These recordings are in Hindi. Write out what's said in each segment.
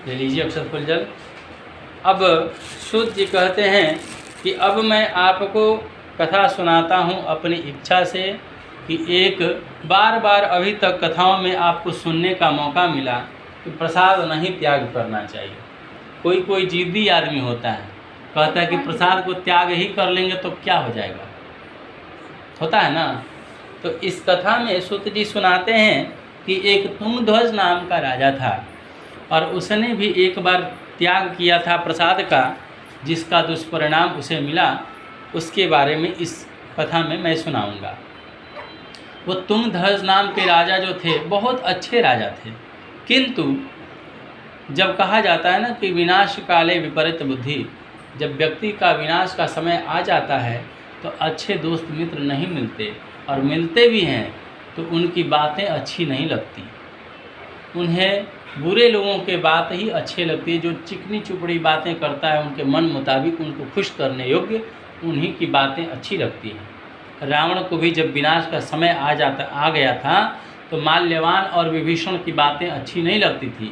ले लीजिए अक्षत फल जल। अब सूत जी कहते हैं कि अब मैं आपको कथा सुनाता हूँ अपनी इच्छा से कि एक बार बार अभी तक कथाओं में आपको सुनने का मौका मिला कि प्रसाद नहीं त्याग करना चाहिए। कोई कोई जिद्दी आदमी होता है, कहता है कि प्रसाद को त्याग ही कर लेंगे तो क्या हो जाएगा, होता है ना। तो इस कथा में सूत जी सुनाते हैं कि एक तुंगध्वज नाम का राजा था और उसने भी एक बार त्याग किया था प्रसाद का, जिसका दुष्परिणाम उसे मिला। उसके बारे में इस कथा में मैं सुनाऊंगा। वो तुंगध्वज नाम के राजा जो थे बहुत अच्छे राजा थे, किंतु जब कहा जाता है ना कि विनाश काले विपरीत बुद्धि, जब व्यक्ति का विनाश का समय आ जाता है तो अच्छे दोस्त मित्र नहीं मिलते, और मिलते भी हैं तो उनकी बातें अच्छी नहीं लगती। उन्हें बुरे लोगों के बात ही अच्छे लगती है, जो चिकनी चुपड़ी बातें करता है, उनके मन मुताबिक उनको खुश करने योग्य उन्हीं की बातें अच्छी लगती हैं। रावण को भी जब विनाश का समय आ गया था तो माल्यवान और विभीषण की बातें अच्छी नहीं लगती थी।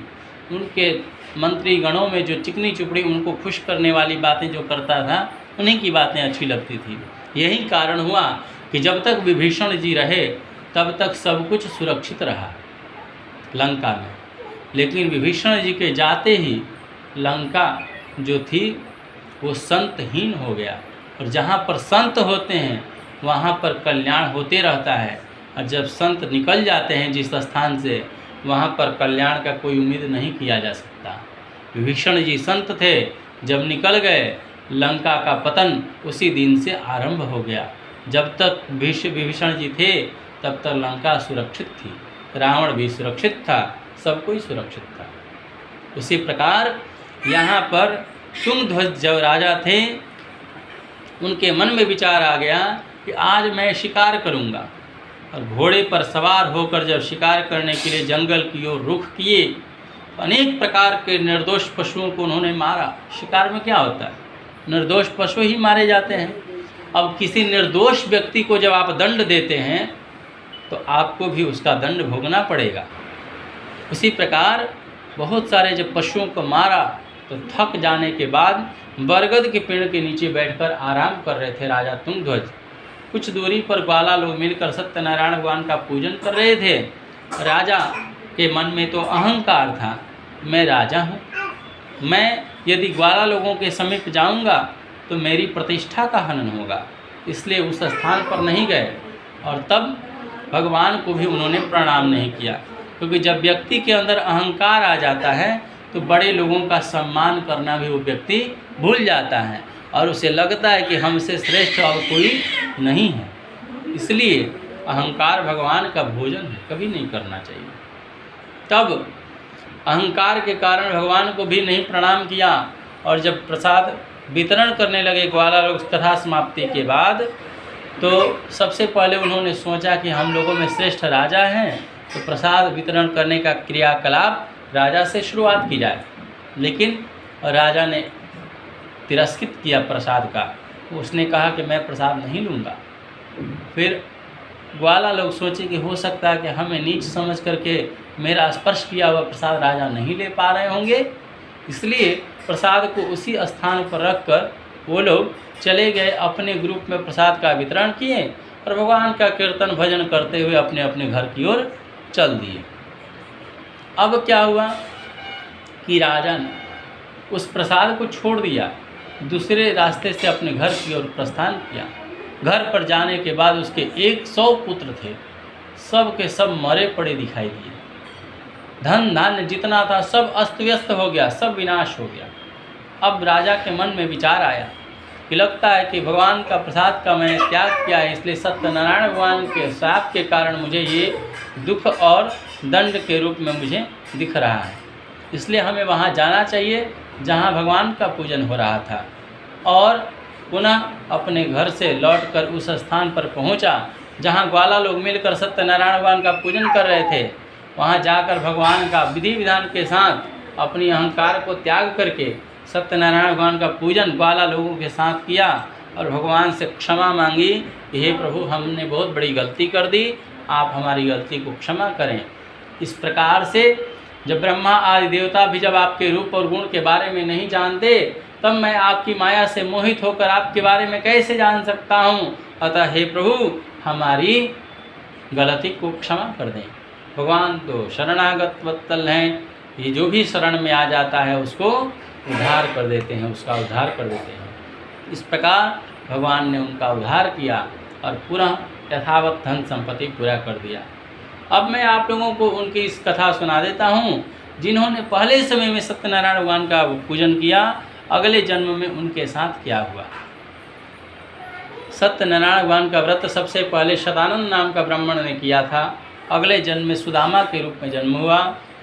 उनके मंत्री गणों में जो चिकनी चुपड़ी उनको खुश करने वाली बातें जो करता था, उन्हीं की बातें अच्छी लगती थी। यही कारण हुआ कि जब तक विभीषण जी रहे तब तक सब कुछ सुरक्षित रहा लंका में, लेकिन विभीषण जी के जाते ही लंका जो थी वो संतहीन हो गया। और जहाँ पर संत होते हैं वहाँ पर कल्याण होते रहता है, और जब संत निकल जाते हैं जिस स्थान से, वहाँ पर कल्याण का कोई उम्मीद नहीं किया जा सकता। विभीषण जी संत थे, जब निकल गए लंका का पतन उसी दिन से आरंभ हो गया। जब तक विभीषण जी थे तब तक लंका सुरक्षित थी, रावण भी सुरक्षित था, सब कोई सुरक्षित था। उसी प्रकार यहाँ पर तुंगध्वज जो राजा थे, उनके मन में विचार आ गया कि आज मैं शिकार करूँगा, और घोड़े पर सवार होकर जब शिकार करने के लिए जंगल की ओर रुख किए, अनेक प्रकार के निर्दोष पशुओं को उन्होंने मारा। शिकार में क्या होता है, निर्दोष पशु ही मारे जाते हैं। अब किसी निर्दोष व्यक्ति को जब आप दंड देते हैं तो आपको भी उसका दंड भोगना पड़ेगा। उसी प्रकार बहुत सारे जब पशुओं को मारा तो थक जाने के बाद बरगद के पेड़ के नीचे बैठकर आराम कर रहे थे राजा तुंगध्वज। कुछ दूरी पर ग्वाला लोग मिलकर सत्यनारायण भगवान का पूजन कर रहे थे। राजा के मन में तो अहंकार था, मैं राजा हूँ, मैं यदि ग्वाला लोगों के समीप जाऊँगा तो मेरी प्रतिष्ठा का हनन होगा, इसलिए उस स्थान पर नहीं गए। और तब भगवान को भी उन्होंने प्रणाम नहीं किया, क्योंकि जब व्यक्ति के अंदर अहंकार आ जाता है तो बड़े लोगों का सम्मान करना भी वो व्यक्ति भूल जाता है, और उसे लगता है कि हमसे श्रेष्ठ और कोई नहीं है। इसलिए अहंकार भगवान का भोजन है, कभी नहीं करना चाहिए। तब अहंकार के कारण भगवान को भी नहीं प्रणाम किया, और जब प्रसाद वितरण करने लगे ग्वाला लोग कथा समाप्ति के बाद, तो सबसे पहले उन्होंने सोचा कि हम लोगों में श्रेष्ठ राजा हैं तो प्रसाद वितरण करने का क्रियाकलाप राजा से शुरुआत की जाए। लेकिन राजा ने तिरस्कृत किया प्रसाद का, उसने कहा कि मैं प्रसाद नहीं लूँगा। फिर ग्वाला लोग सोचे कि हो सकता है कि हमें नीच समझ करके मेरा स्पर्श किया हुआ प्रसाद राजा नहीं ले पा रहे होंगे, इसलिए प्रसाद को उसी स्थान पर रखकर वो लोग चले गए, अपने ग्रुप में प्रसाद का वितरण किए और भगवान का कीर्तन भजन करते हुए अपने अपने घर की ओर चल दिए। अब क्या हुआ कि राजा ने उस प्रसाद को छोड़ दिया, दूसरे रास्ते से अपने घर की ओर प्रस्थान किया। घर पर जाने के बाद उसके 100 पुत्र थे, सब के सब मरे पड़े दिखाई दिए। धन धान्य जितना था सब अस्त व्यस्त हो गया, सब विनाश हो गया। अब राजा के मन में विचार आया कि लगता है कि भगवान का प्रसाद का मैंने त्याग किया है, इसलिए सत्यनारायण भगवान के श्राप के कारण मुझे ये दुख और दंड के रूप में मुझे दिख रहा है। इसलिए हमें वहाँ जाना चाहिए जहाँ भगवान का पूजन हो रहा था, और पुनः अपने घर से लौटकर उस स्थान पर पहुँचा जहाँ ग्वाला लोग मिलकर सत्यनारायण भगवान का पूजन कर रहे थे। वहाँ जाकर भगवान का विधि विधान के साथ अपनी अहंकार को त्याग करके सत्यनारायण भगवान का पूजन ग्वाला लोगों के साथ किया और भगवान से क्षमा मांगी कि हे प्रभु, हमने बहुत बड़ी गलती कर दी, आप हमारी गलती को क्षमा करें। इस प्रकार से जब ब्रह्मा आदि देवता भी जब आपके रूप और गुण के बारे में नहीं जानते, तब मैं आपकी माया से मोहित होकर आपके बारे में कैसे जान सकता हूँ। अतः हे प्रभु, हमारी गलती को क्षमा कर दें। भगवान तो शरणागत वत्सल हैं, ये जो भी शरण में आ जाता है उसको उद्धार कर देते हैं, उसका उद्धार कर देते हैं। इस प्रकार भगवान ने उनका उद्धार किया और पुनः यथावत धन संपत्ति पूरा कर दिया। अब मैं आप लोगों को उनकी इस कथा सुना देता हूँ, जिन्होंने पहले समय में सत्यनारायण भगवान का पूजन किया, अगले जन्म में उनके साथ क्या हुआ। सत्यनारायण भगवान का व्रत सबसे पहले शतानंद नाम का ब्राह्मण ने किया था। अगले जन्म में सुदामा के रूप में जन्म हुआ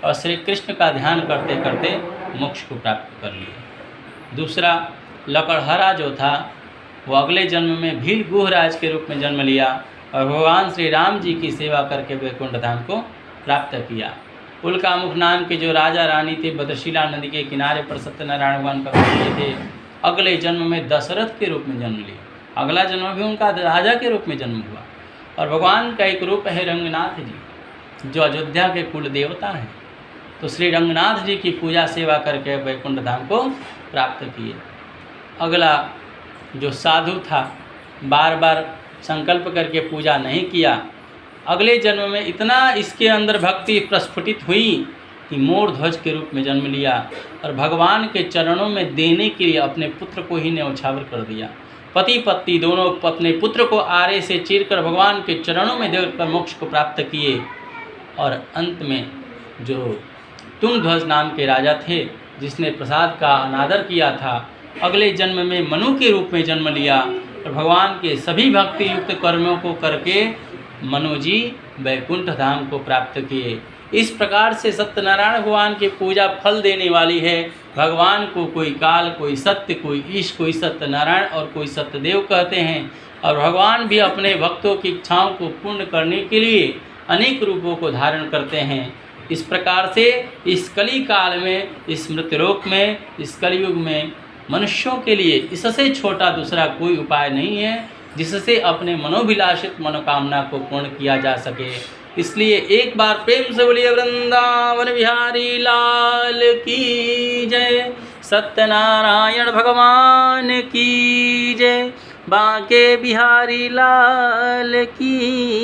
और श्री कृष्ण का ध्यान करते करते मोक्ष को प्राप्त कर लिया। दूसरा लकड़हरा जो था, वो अगले जन्म में भील गुहराज के रूप में जन्म लिया और भगवान श्री राम जी की सेवा करके वैकुंठ धाम को प्राप्त किया। उल्कामुख नाम के जो राजा रानी थे, भद्रशिला नदी के किनारे पर सत्यनारायण भगवान का पूज्य थे, अगले जन्म में दशरथ के रूप में जन्म लिया। अगला जन्म भी उनका राजा के रूप में जन्म हुआ। और भगवान का एक रूप है रंगनाथ जी, जो अयोध्या के कुल देवता हैं। तो श्री रंगनाथ जी की पूजा सेवा करके वैकुंठ धाम को प्राप्त किए। अगला जो साधु था, बार बार संकल्प करके पूजा नहीं किया, अगले जन्म में इतना इसके अंदर भक्ति प्रस्फुटित हुई कि मोर ध्वज के रूप में जन्म लिया और भगवान के चरणों में देने के लिए अपने पुत्र को ही न्यौछावर कर दिया। पति पत्नी दोनों अपने पुत्र को आरे से चीरकर भगवान के चरणों में देकर मोक्ष को प्राप्त किए। और अंत में जो तुंगध्वज नाम के राजा थे, जिसने प्रसाद का अनादर किया था, अगले जन्म में मनु के रूप में जन्म लिया और भगवान के सभी भक्ति युक्त कर्मों को करके मनु जी वैकुंठ धाम को प्राप्त किए। इस प्रकार से सत्यनारायण भगवान की पूजा फल देने वाली है। भगवान को कोई काल, कोई सत्य, कोई ईश, कोई सत्यनारायण और कोई सत्यदेव कहते हैं। और भगवान भी अपने भक्तों की इच्छाओं को पूर्ण करने के लिए अनेक रूपों को धारण करते हैं। इस प्रकार से इस कली काल में, इस मृत्युलोक में, इस कलयुग में मनुष्यों के लिए इससे छोटा दूसरा कोई उपाय नहीं है जिससे अपने मनोभिलाषित मनोकामना को पूर्ण किया जा सके। इसलिए एक बार प्रेम से बोलिए वृंदावन बिहारी लाल की जय, सत्यनारायण भगवान की जय, बांके बिहारी लाल की।